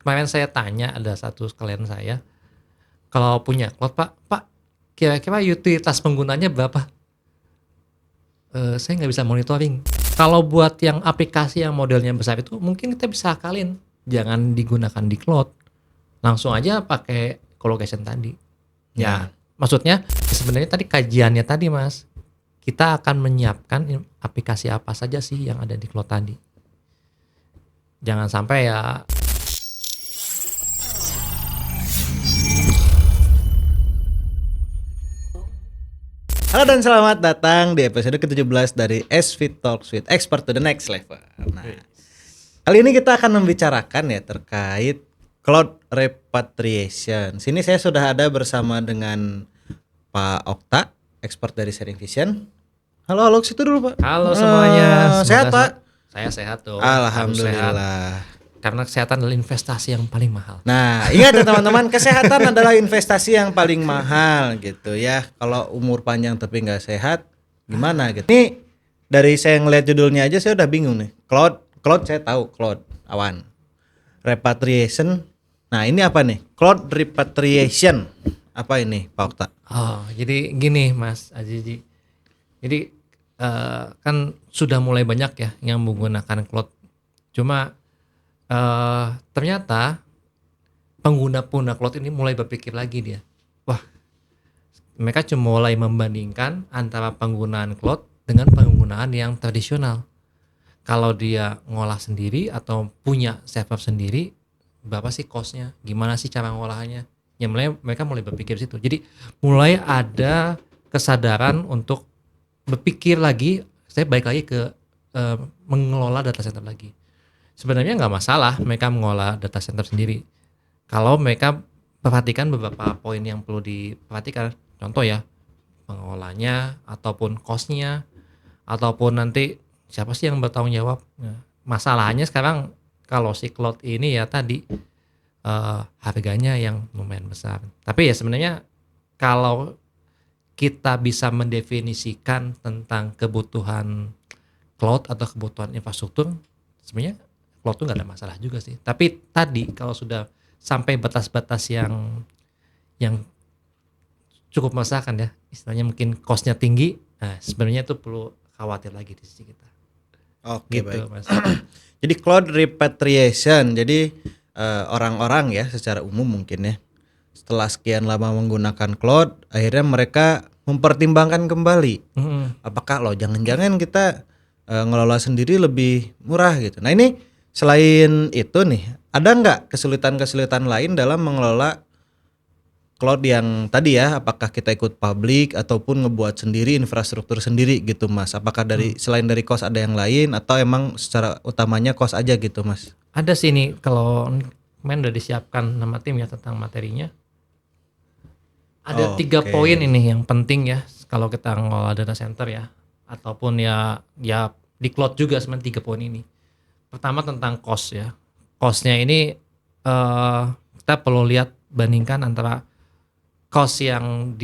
kemarin saya tanya ada satu klien saya, kalau punya cloud Pak kira-kira utilitas penggunanya berapa? Saya nggak bisa monitoring. Kalau buat yang aplikasi yang modelnya besar itu mungkin kita bisa akalin, jangan digunakan di cloud, langsung aja pakai colocation tadi. Ya, Ya. maksudnya sebenarnya tadi kajiannya tadi Mas, kita akan menyiapkan aplikasi apa saja sih yang ada di cloud tadi. Jangan sampai ya. Halo dan selamat datang di episode ke-17 dari SFit Talks with Expert to the Next Level. Nah, kali ini kita akan membicarakan ya terkait cloud repatriation. Sini saya sudah ada bersama dengan Pak Okta, expert dari Sharing Vision. Halo, situ dulu Pak. Halo semuanya, Sehat Pak? Saya sehat dong. Harus sehat. Alhamdulillah. Karena kesehatan adalah investasi yang paling mahal. Nah, ingat ya teman-teman, kesehatan adalah investasi yang paling mahal gitu ya. Kalau umur panjang tapi nggak sehat, gimana gitu. Ini dari saya ngeliat judulnya aja saya udah bingung nih. Cloud saya tahu, cloud awan. Repatriation. Nah, ini apa nih? Cloud repatriation. Apa ini, Pak Okta? Oh, jadi gini Mas Azizi. Jadi kan sudah mulai banyak ya yang menggunakan cloud. Cuma ternyata pengguna cloud ini mulai berpikir lagi dia. Wah, mereka cuma mulai membandingkan antara penggunaan cloud dengan penggunaan yang tradisional. Kalau dia ngolah sendiri atau punya server sendiri, berapa sih cost-nya? Gimana sih cara ngolahannya? Ya mereka mulai berpikir situ. Jadi mulai ada kesadaran untuk berpikir lagi, saya balik lagi ke mengelola data center lagi. Sebenarnya nggak masalah mereka mengolah data center sendiri. Kalau mereka perhatikan beberapa poin yang perlu diperhatikan, contoh ya, pengolahnya ataupun cost-nya, ataupun nanti siapa sih yang bertanggung jawab. Nah, masalahnya sekarang kalau si cloud ini ya tadi harganya yang lumayan besar. Tapi ya sebenarnya kalau kita bisa mendefinisikan tentang kebutuhan cloud atau kebutuhan infrastruktur, sebenarnya cloud itu nggak ada masalah juga sih. Tapi tadi kalau sudah sampai batas-batas yang cukup meresahkan ya, istilahnya mungkin cost-nya tinggi, nah sebenarnya itu perlu khawatir lagi di sisi kita. Oke, Gitu, baik. Mas. Jadi cloud repatriation. Jadi orang-orang ya secara umum mungkin ya, setelah sekian lama menggunakan cloud, akhirnya mereka mempertimbangkan kembali apakah loh jangan-jangan kita ngelola sendiri lebih murah gitu. Nah ini selain itu nih, ada nggak kesulitan-kesulitan lain dalam mengelola cloud yang tadi ya? Apakah kita ikut public ataupun ngebuat sendiri infrastruktur sendiri gitu Mas? Apakah selain dari cost ada yang lain atau emang secara utamanya cost aja gitu Mas? Ada sih nih kalau main udah disiapkan nama tim ya tentang materinya. Ada 3 Oke. poin ini yang penting ya kalau kita ngelola data center ya, ataupun ya di cloud juga sebenarnya 3 poin ini. Pertama tentang cost ya. Cost-nya ini kita perlu lihat bandingkan antara cost yang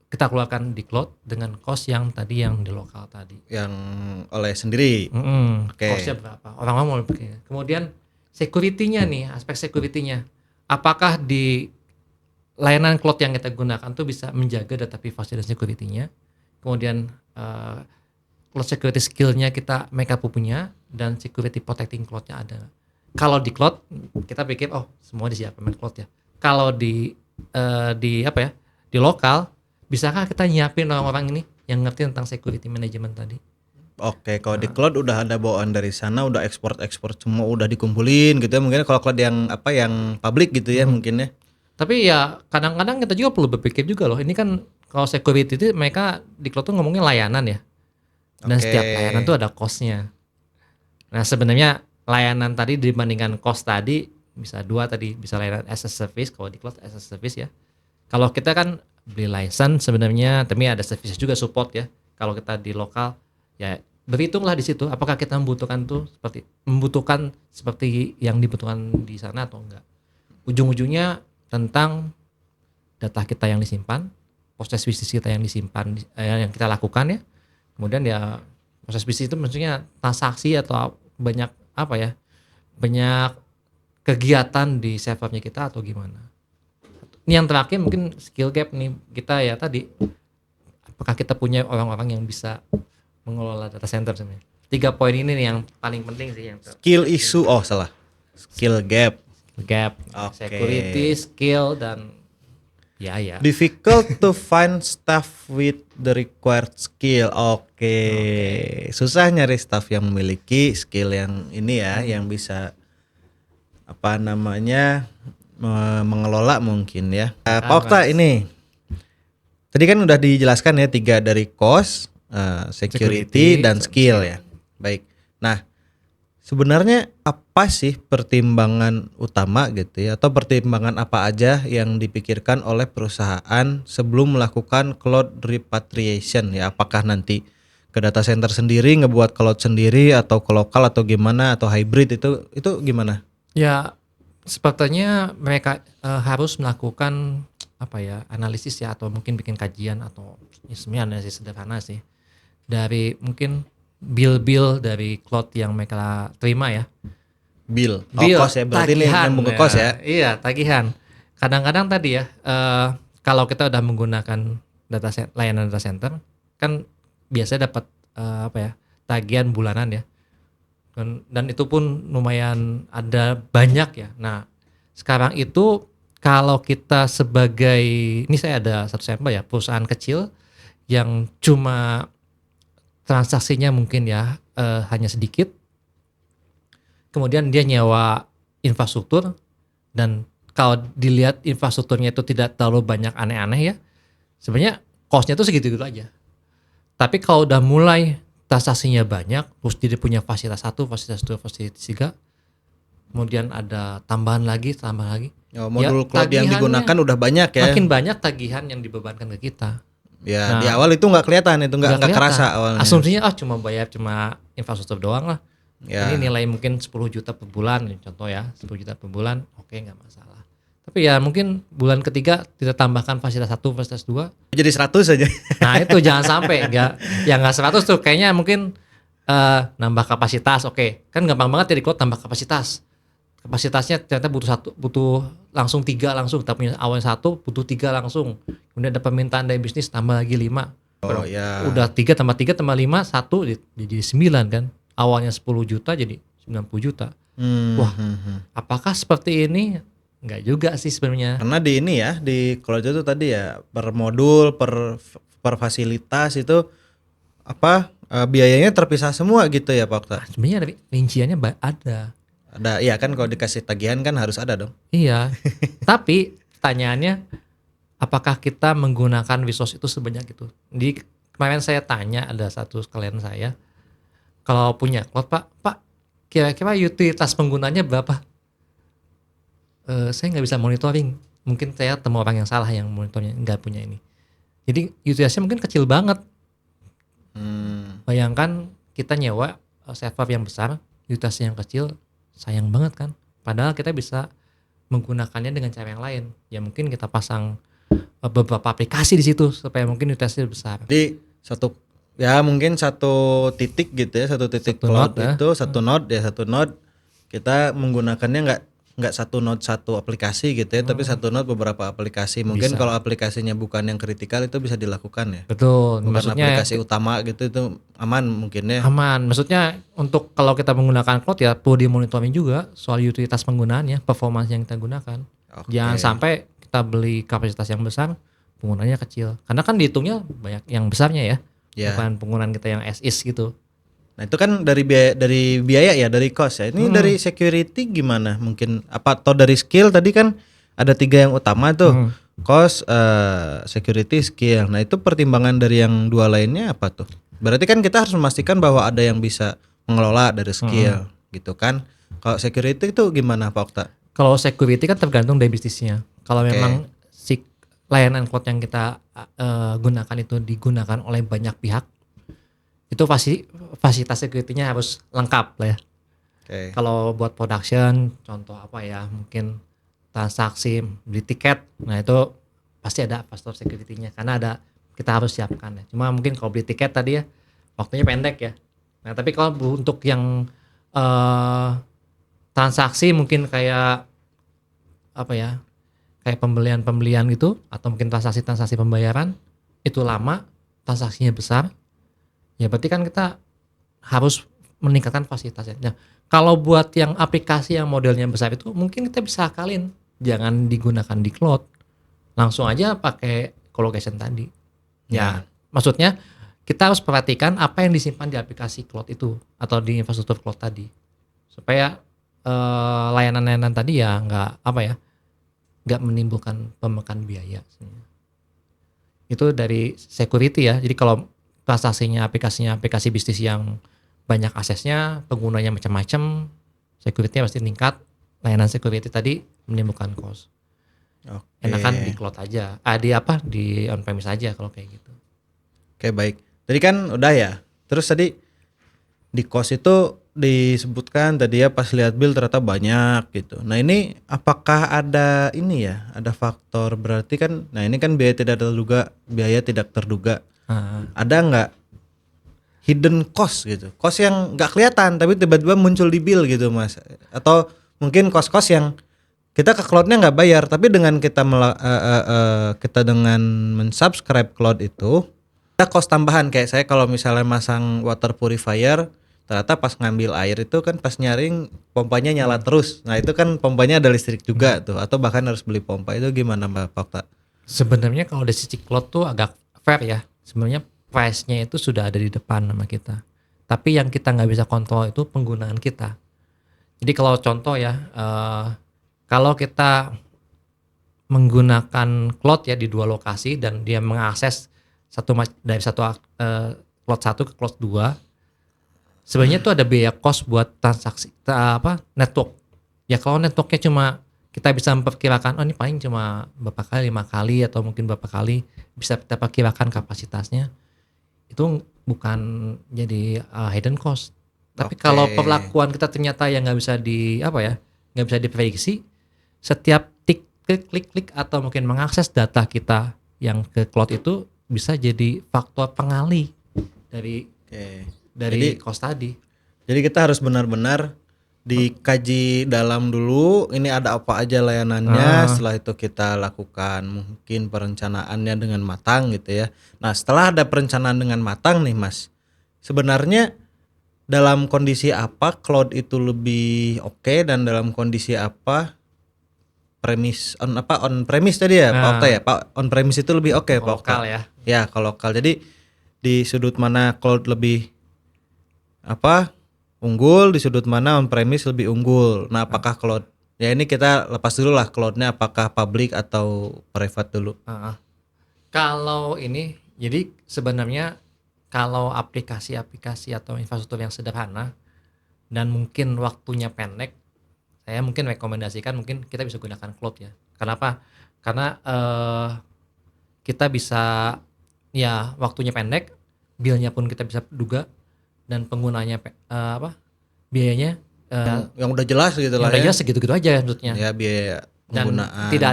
kita keluarkan di cloud dengan cost yang tadi yang di lokal tadi. Yang oleh sendiri. Oke. Cost-nya berapa? Orang-orang mau pikir. Kemudian security-nya nih, aspek security-nya. Apakah di layanan cloud yang kita gunakan tuh bisa menjaga data privasi dan security-nya. Kemudian cloud security skill-nya mereka punya, dan security protecting cloud-nya ada. Kalau di cloud kita pikir oh semua disiapkan cloud ya. Kalau di lokal, bisakah kita nyiapin orang-orang ini yang ngerti tentang security management tadi? Oke, kalau di cloud udah ada bawaan dari sana, udah ekspor semua udah dikumpulin gitu ya. Mungkin kalau cloud yang yang public gitu ya mungkin ya. Tapi ya kadang-kadang kita juga perlu berpikir juga loh. Ini kan kalau security itu mereka di cloud tuh ngomongin layanan ya. Dan Oke. setiap layanan tuh ada cost-nya. Nah sebenarnya layanan tadi dibandingkan cost tadi bisa dua tadi, bisa layanan as a service kalau di cloud as a service ya. Kalau kita kan beli license sebenarnya, tapi ada service juga support ya. Kalau kita di lokal ya berhitunglah di situ apakah kita membutuhkan seperti yang dibutuhkan di sana atau enggak. Ujung-ujungnya tentang data kita yang disimpan, proses bisnis kita yang disimpan, yang kita lakukan ya. Kemudian ya proses bisnis itu maksudnya transaksi atau banyak banyak kegiatan di servernya kita atau gimana. Ini yang terakhir mungkin skill gap nih kita ya tadi, apakah kita punya orang-orang yang bisa mengelola data center sebenarnya. 3 poin ini nih yang paling penting sih yang Skill issue, skill gap. gap, Oke. security, skill dan ya. Difficult to find staff with the required skill. Oke. Susah nyari staff yang memiliki skill yang ini ya, yang bisa apa namanya mengelola mungkin ya. Pak Okta ini tadi kan udah dijelaskan ya 3 dari cost, security dan skill ya. Baik. Nah, sebenarnya apa sih pertimbangan utama gitu ya, atau pertimbangan apa aja yang dipikirkan oleh perusahaan sebelum melakukan cloud repatriation ya? Apakah nanti ke data center sendiri, ngebuat cloud sendiri, atau ke lokal, atau gimana, atau hybrid, itu gimana? Ya, sepertinya mereka harus melakukan apa ya, analisis ya, atau mungkin bikin kajian, atau ya sebenarnya analisis sederhana sih dari mungkin bill dari cloud yang mereka terima ya. Bill, Bill, cost ya, berarti ini tagihan, nyambung ke cost ya. Iya, tagihan. Kadang-kadang tadi ya, kalau kita udah menggunakan layanan data center, kan biasanya dapat tagihan bulanan ya. Dan itu pun lumayan ada banyak ya. Nah, sekarang itu kalau kita sebagai, ini saya ada satu sampel ya, perusahaan kecil yang cuma transaksinya mungkin ya hanya sedikit, kemudian dia nyewa infrastruktur, dan kalau dilihat infrastrukturnya itu tidak terlalu banyak aneh-aneh ya, sebenarnya cost-nya itu segitu-gitu aja. Tapi kalau udah mulai transaksinya banyak, terus dia punya fasilitas 1, fasilitas 2, fasilitas 3, kemudian ada tambahan lagi. Modul cloud yang digunakan udah banyak ya. Makin banyak tagihan yang dibebankan ke kita. Ya, di awal itu nggak kelihatan, itu nggak kerasa awalnya. Asumsinya cuma bayar infrastruktur doang lah. Ya. Ini nilai mungkin 10 juta per bulan, contoh ya, 10 juta per bulan, oke, nggak masalah. Tapi ya mungkin bulan ketiga kita tambahkan fasilitas 1, fasilitas 2. Jadi 100 aja. Nah itu jangan sampai, nggak 100 tuh kayaknya mungkin nambah kapasitas, oke. Kan gampang banget ya di cloud tambah kapasitas. Kapasitasnya ternyata butuh langsung 3 langsung, kita punya awalnya 1, butuh 3 langsung. Kemudian ada permintaan dari bisnis tambah lagi 5. Oh ya. Udah 3 tambah 5, 1 jadi 9 kan. Awalnya 10 juta jadi 90 juta. Wah, apakah seperti ini? Enggak juga sih sebenarnya. Karena di ini ya, di cloud itu tadi ya, per modul, per fasilitas itu biayanya terpisah semua gitu ya Pak Okta. Sebenarnya rinciannya ada. Ada, iya kan, kalau dikasih tagihan kan harus ada dong. Iya. Tapi pertanyaannya, apakah kita menggunakan resource itu sebanyak itu? Di kemarin saya tanya, ada satu klien saya, kalau punya cloud, Pak, kira-kira utilitas penggunanya berapa? Saya nggak bisa monitoring. Mungkin saya temu orang yang salah yang monitornya nggak punya ini. Jadi utilitasnya mungkin kecil banget. Bayangkan kita nyewa server yang besar, utilitasnya yang kecil, sayang banget kan. Padahal kita bisa menggunakannya dengan cara yang lain. Ya mungkin kita pasang beberapa aplikasi di situ supaya mungkin utilitasnya besar. Jadi mungkin satu titik gitu ya, satu titik cloud itu satu node kita menggunakannya nggak satu node satu aplikasi gitu ya, tapi satu node beberapa aplikasi. Mungkin kalau aplikasinya bukan yang kritikal itu bisa dilakukan ya. Betul. Bukan maksudnya aplikasi utama gitu, itu aman mungkin ya. Aman. Maksudnya untuk kalau kita menggunakan cloud ya perlu dimonitoring juga soal utilitas penggunaannya, performance yang kita gunakan. Okay. Jangan sampai kita beli kapasitas yang besar, penggunaannya kecil. Karena kan dihitungnya banyak yang besarnya ya. Bukan penggunaan kita yang as is gitu. Nah itu kan dari biaya ya, dari cost ya. Ini dari security gimana? Mungkin atau dari skill, tadi kan ada 3 yang utama tuh. Cost, security, skill. Nah itu pertimbangan dari yang 2 lainnya apa tuh? Berarti kan kita harus memastikan bahwa ada yang bisa mengelola dari skill gitu kan. Kalau security itu gimana Pak Okta? Kalau security kan tergantung dari bisnisnya. Kalau memang si layanan cloud yang kita gunakan itu digunakan oleh banyak pihak, itu fasilitas security-nya harus lengkap lah ya. Kalau buat production, contoh mungkin transaksi, beli tiket, nah itu pasti ada fasilitas security-nya karena kita harus siapkan ya. Cuma mungkin kalau beli tiket tadi ya waktunya pendek ya. Nah tapi kalau untuk yang transaksi mungkin kayak apa ya, kayak pembelian gitu, atau mungkin transaksi pembayaran itu lama, transaksinya besar, ya berarti kan kita harus meningkatkan fasilitasnya. Nah, kalau buat yang aplikasi yang modelnya besar itu mungkin kita bisa akalin, jangan digunakan di cloud, langsung aja pakai colocation tadi. Ya, maksudnya kita harus perhatikan apa yang disimpan di aplikasi cloud itu atau di infrastruktur cloud tadi, supaya layanan-layanan tadi ya nggak menimbulkan pemakan biaya. Itu dari security ya. Jadi kalau transaksinya aplikasi bisnis yang banyak aksesnya, penggunanya macam-macam, security-nya pasti meningkat. Layanan security tadi menimbulkan cost. Enakan di cloud aja. Di on-premise aja kalau kayak gitu. Oke, baik. Tadi kan udah ya. Terus tadi di cost itu disebutkan tadi ya, pas lihat bill ternyata banyak gitu. Nah, ini apakah ada ini ya? Ada faktor berarti kan, nah ini kan biaya tidak terduga. Ada nggak hidden cost gitu? Cost yang nggak kelihatan tapi tiba-tiba muncul di bill gitu, Mas. Atau mungkin cost-cost yang kita ke cloud-nya nggak bayar, tapi dengan kita dengan mensubscribe cloud itu ada cost tambahan. Kayak saya kalau misalnya masang water purifier, ternyata pas ngambil air itu kan pas nyaring pompanya nyala terus. Nah itu kan pompanya ada listrik juga tuh, atau bahkan harus beli pompa. Itu gimana Mbak Fakta? Sebenarnya kalau dari sisi cloud tuh agak fair ya. Sebenarnya price-nya itu sudah ada di depan sama kita. Tapi yang kita nggak bisa kontrol itu penggunaan kita. Jadi kalau contoh ya, kalau kita menggunakan cloud ya di 2 lokasi dan dia mengakses dari satu cloud 1 ke cloud 2, sebenarnya itu ada biaya cost buat transaksi network. Ya kalau networknya cuma kita bisa memperkirakan, ini paling cuma berapa kali, 5 kali atau mungkin berapa kali bisa kita perkirakan kapasitasnya, itu bukan jadi hidden cost. Tapi kalau perlakuan kita ternyata yang nggak bisa nggak bisa diprediksi, setiap klik atau mungkin mengakses data kita yang ke cloud itu bisa jadi faktor pengali dari cost tadi. Jadi kita harus benar-benar dikaji dalam dulu, ini ada apa aja layanannya. Setelah itu kita lakukan mungkin perencanaannya dengan matang gitu ya. Nah setelah ada perencanaan dengan matang nih Mas, sebenarnya dalam kondisi apa cloud itu lebih oke, dan dalam kondisi apa on premise tadi ya Pak Okta ya, Pak on premise itu lebih oke Pak Okta ya. Ya kalau lokal. Jadi di sudut mana cloud lebih unggul, di sudut mana on premise lebih unggul. Nah apakah cloud ya, ini kita lepas dulu lah cloudnya apakah public atau private dulu. Kalau ini jadi sebenarnya kalau aplikasi-aplikasi atau infrastruktur yang sederhana dan mungkin waktunya pendek, saya mungkin rekomendasikan mungkin kita bisa gunakan cloud ya. Kenapa? Karena kita bisa ya waktunya pendek, billnya pun kita bisa duga, dan penggunanya biayanya yang udah jelas gitu lah ya. Udah jelas segitu-gitu aja maksudnya. Ya biaya penggunaan. Dan tidak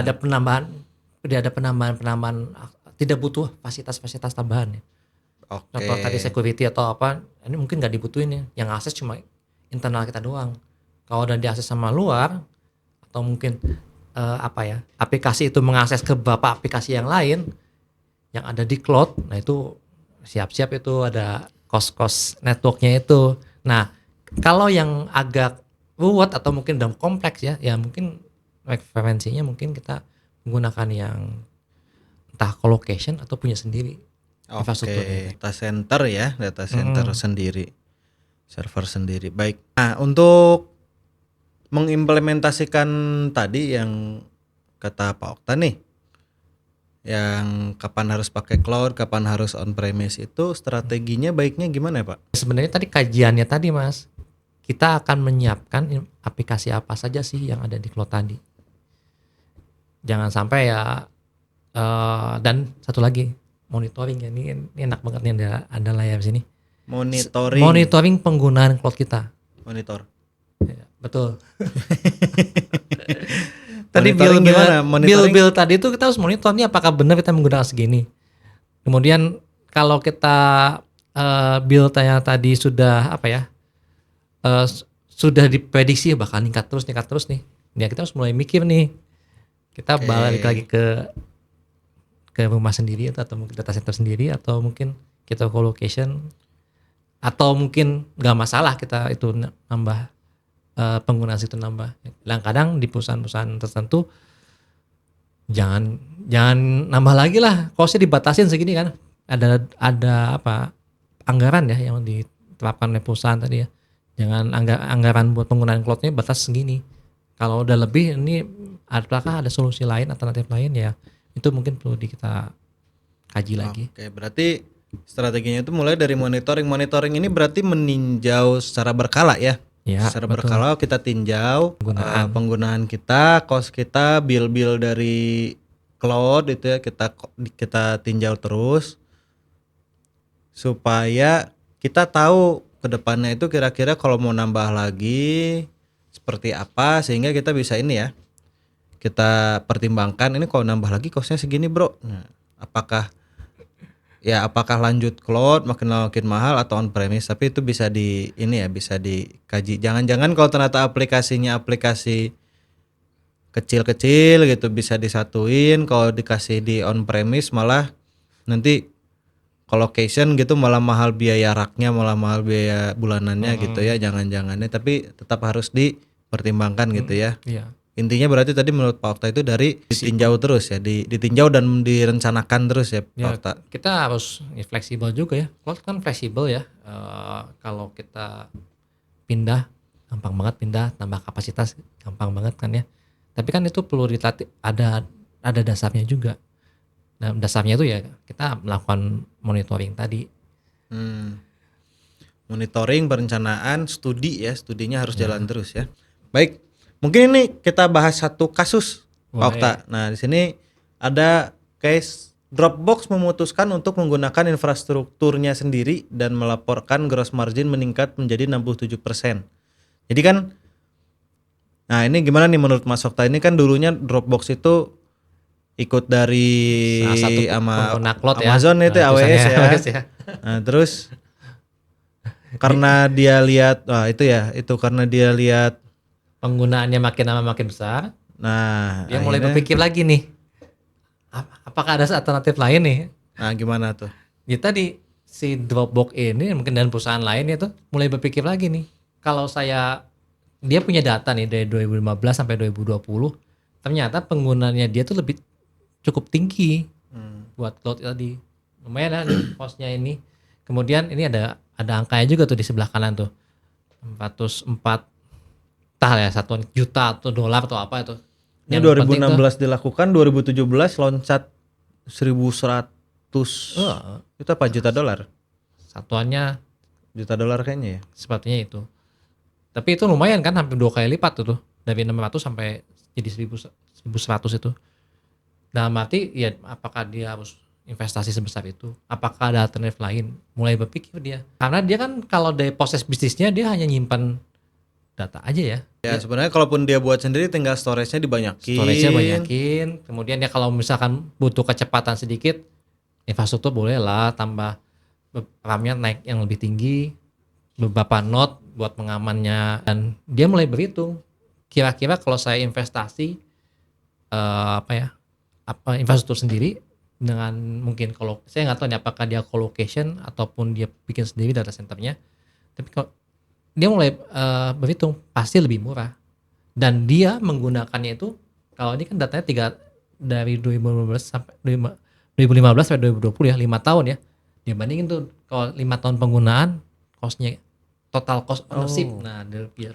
ada penambahan, tidak butuh fasilitas tambahan ya. Contoh tadi security atau ini mungkin nggak dibutuhin ya. Yang akses cuma internal kita doang. Kalau udah diakses sama luar atau mungkin aplikasi itu mengakses ke beberapa aplikasi yang lain yang ada di cloud, nah itu siap-siap itu ada cost networknya itu. Nah kalau yang agak ruwet atau mungkin dalam kompleks ya mungkin referensinya mungkin kita menggunakan yang entah colocation atau punya sendiri. Data center sendiri, server sendiri. Baik. Nah untuk mengimplementasikan tadi yang kata Pak Okta nih, yang kapan harus pakai cloud, kapan harus on premise, itu strateginya baiknya gimana ya Pak? Sebenarnya tadi kajiannya tadi Mas, kita akan menyiapkan aplikasi apa saja sih yang ada di cloud tadi. Jangan sampai ya dan satu lagi monitoring ya, ini enak banget nih ada layar sini. Monitoring penggunaan cloud kita. Monitor. Ya, betul. Tadi bill tadi itu kita harus monitor nih apakah benar kita menggunakan segini. Kemudian kalau kita bill tadi sudah sudah diprediksi bakal ningkat terus nih. Ya kita harus mulai mikir nih. Kita balik lagi ke rumah sendiri atau mungkin data center sendiri atau mungkin kita co-location atau mungkin nggak masalah kita itu nambah penggunaan situ nambah. Kadang-kadang di perusahaan-perusahaan tertentu jangan nambah lagi lah, costnya dibatasin segini kan. Ada apa anggaran ya yang diterapkan oleh perusahaan tadi ya. Jangan anggaran buat penggunaan cloudnya batas segini. Kalau udah lebih ini apakah ada solusi lain, alternatif lain ya? Itu mungkin perlu kita kaji lagi. Oke, berarti strateginya itu mulai dari monitoring. Monitoring ini berarti meninjau secara berkala ya. Ya, Secara betul. berkala kita tinjau penggunaan kita, cost kita, bill dari cloud itu ya kita tinjau terus supaya kita tahu ke depannya itu kira-kira kalau mau nambah lagi seperti apa sehingga kita bisa ini ya. Kita pertimbangkan ini kalau nambah lagi costnya segini bro. Nah, apakah lanjut cloud makin mahal atau on premise, tapi itu bisa bisa dikaji. Jangan-jangan kalau ternyata aplikasinya aplikasi kecil-kecil gitu bisa disatuin, kalau dikasih di on premise malah nanti colocation gitu malah mahal biaya raknya, malah mahal biaya bulanannya gitu ya. Jangan-jangannya, tapi tetap harus dipertimbangkan gitu ya. Iya. Intinya berarti tadi menurut Pak Okta itu dari ditinjau terus ya, ditinjau dan direncanakan terus ya Pak Ya, Okta. kita harus fleksibel juga ya. Cloud kan fleksibel ya. Kalau kita pindah, gampang banget pindah, tambah kapasitas gampang banget kan ya. Tapi kan itu perlu dilatih, ada dasarnya juga. Nah, dasarnya itu ya kita melakukan monitoring tadi. Monitoring, perencanaan, studi ya, studinya harus jalan terus ya. Baik, mungkin ini kita bahas satu kasus Pak Okta. Nah, di sini ada case Dropbox memutuskan untuk menggunakan infrastrukturnya sendiri dan melaporkan gross margin meningkat menjadi 67%. Jadi kan, nah ini gimana nih menurut Mas Okta? Ini kan dulunya Dropbox itu ikut dari Salah satu sama pengguna cloud ya. Amazon itu Nah, AWS ya. AWS ya. Nah, terus karena dia lihat karena dia lihat Penggunaannya makin lama makin besar, nah dia mulai akhirnya- berpikir lagi nih. Apakah ada alternatif lain nih? Nah, gimana tuh? Ya tadi si Dropbox ini mungkin dan perusahaan lainnya tuh mulai berpikir lagi nih. Kalau dia punya data nih dari 2015 sampai 2020, ternyata penggunaannya dia tuh cukup tinggi buat cloud tadi. Lumayan lah nih costnya ini. Kemudian ini ada angkanya juga tuh di sebelah kanan tuh. 404 ya, satuan juta atau dolar atau apa itu. Ini Yang penting 2016 dilakukan, 2017 loncat 1.100 itu apa juta dolar? satuannya Juta dolar kayaknya ya. sepertinya itu. Tapi itu lumayan kan, hampir 2 kali lipat tuh. Dari 600 sampai jadi 1.100 itu. Dalam arti ya apakah dia harus investasi sebesar itu? Apakah ada alternatif lain? Mulai berpikir dia. Karena dia kan kalau dari proses bisnisnya dia hanya nyimpan data aja ya. Ya sebenarnya kalaupun dia buat sendiri tinggal storage-nya dibanyakin. Storage-nya banyakin. Kemudian ya kalau misalkan butuh kecepatan sedikit, infrastruktur boleh lah tambah RAM-nya naik yang lebih tinggi, beberapa node buat pengamannya, dan dia mulai berhitung kira-kira kalau saya investasi infrastruktur sendiri dengan mungkin kalau saya nggak tahu nih apakah dia colocation ataupun dia bikin sendiri data centernya, tapi kalau dia mulai berhitung pasti lebih murah, dan dia menggunakannya itu kalau ini kan datanya dari 2015 sampai 2020 ya, 5 tahun ya. Dia bandingin tuh kalau 5 tahun penggunaan costnya, total cost ownership. Nah,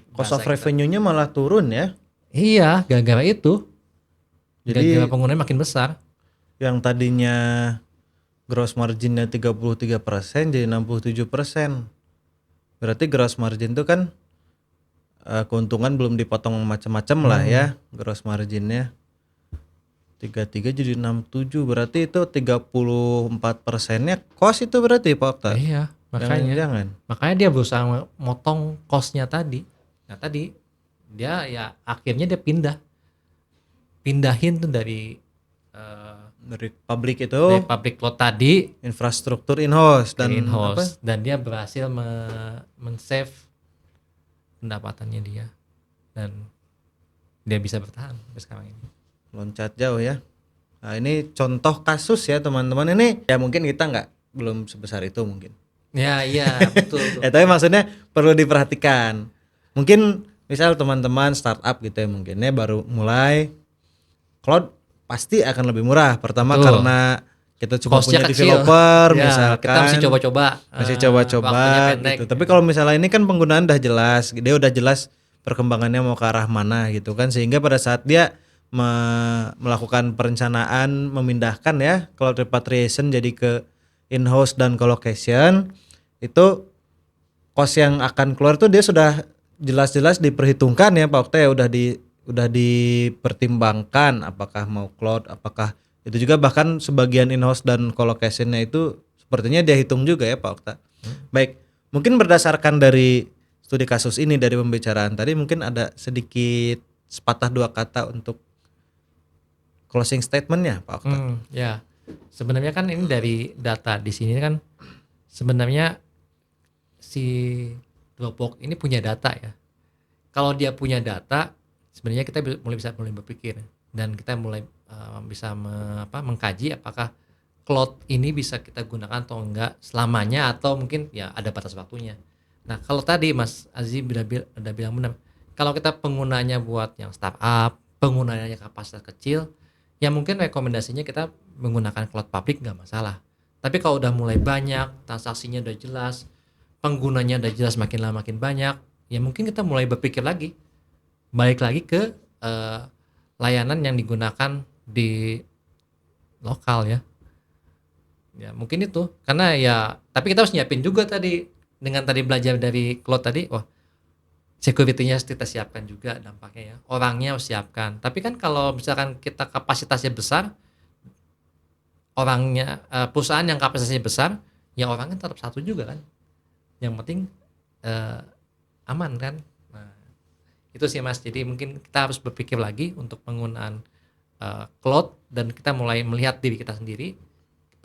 Cost of revenue-nya malah turun ya. Iya, gara-gara itu. Jadi gara-gara penggunaan makin besar. yang tadinya gross marginnya 33% jadi 67%. Berarti gross margin itu kan keuntungan belum dipotong macam-macam lah ya gross marginnya. 33 jadi 67, berarti itu 34%-nya cost itu berarti Pak Okta. Iya, makanya. Jangan. Makanya dia berusaha motong cost-nya tadi. Nah, tadi dia ya akhirnya dia pindahin tuh dari public itu public cloud tadi infrastruktur in-house dan in-house, dan dia berhasil men-save pendapatannya dia, dan dia bisa bertahan sampai sekarang ini. Loncat jauh ya. Nah ini contoh kasus ya teman-teman, ini ya mungkin kita belum sebesar itu mungkin. Ya iya betul. Tapi maksudnya perlu diperhatikan. Mungkin misal teman-teman startup gitu ya, mungkinnya baru mulai, cloud pasti akan lebih murah. Pertama Betul. karena kita cuma Costnya punya kecil. developer Ya, misalkan. kita masih coba-coba. Waktunya pendek. Gitu. Tapi kalau misalnya ini kan penggunaan udah jelas, dia udah jelas perkembangannya mau ke arah mana gitu kan, sehingga pada saat dia melakukan perencanaan memindahkan ya cloud repatriation jadi ke in-house dan colocation, itu cost yang akan keluar tuh dia sudah jelas-jelas diperhitungkan ya Pak Okta ya, udah dipertimbangkan apakah mau cloud, apakah itu juga bahkan sebagian in-house dan colocationnya itu sepertinya dia hitung juga ya Pak Okta. Baik, mungkin berdasarkan dari studi kasus ini, dari pembicaraan tadi, mungkin ada sedikit sepatah dua kata untuk closing statementnya Pak Okta. Ya, sebenarnya kan ini dari data di sini kan sebenarnya si Dropbox ini punya data ya. Kalau dia punya data, sebenarnya kita mulai berpikir, dan kita mulai bisa mengkaji apakah cloud ini bisa kita gunakan atau enggak selamanya, atau mungkin ya ada batas waktunya. Nah kalau tadi Mas Aziz udah bilang benar, kalau kita penggunanya buat yang startup, penggunaannya kapasitas kecil, ya mungkin rekomendasinya kita menggunakan cloud public nggak masalah. Tapi kalau udah mulai banyak, transaksinya udah jelas, penggunanya udah jelas, makin lama makin banyak, ya mungkin kita mulai berpikir lagi, balik lagi ke layanan yang digunakan di lokal ya. Ya mungkin itu, karena ya tapi kita harus nyiapin juga tadi, dengan tadi belajar dari cloud tadi, wah security-nya kita siapkan juga dampaknya ya, orangnya harus siapkan. Tapi kan kalau misalkan kita kapasitasnya besar, orangnya perusahaan yang kapasitasnya besar, ya orangnya tetap satu juga kan, yang penting aman kan. Nah itu sih Mas, jadi mungkin kita harus berpikir lagi untuk penggunaan cloud, dan kita mulai melihat diri kita sendiri,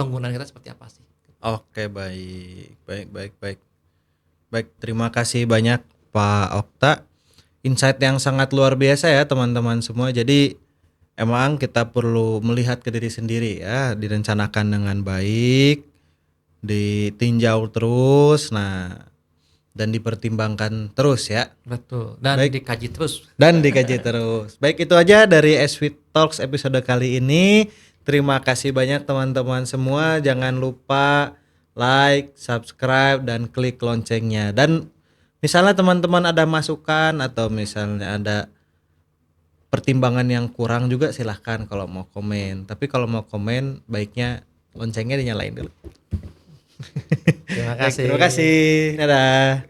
penggunaan kita seperti apa sih. Oke, baik, terima kasih banyak Pak Okta, insight yang sangat luar biasa ya teman-teman semua. Jadi emang kita perlu melihat ke diri sendiri ya, direncanakan dengan baik, ditinjau terus, nah dan dipertimbangkan terus ya. Betul, dan Baik. dikaji terus. Baik, itu aja dari SW Talks episode kali ini. Terima kasih banyak teman-teman semua. Jangan lupa like, subscribe, dan klik loncengnya. Dan misalnya teman-teman ada masukan atau misalnya ada pertimbangan yang kurang juga, silahkan kalau mau komen. Tapi kalau mau komen baiknya loncengnya dinyalain dulu. Terima kasih. Terima kasih. Dadah.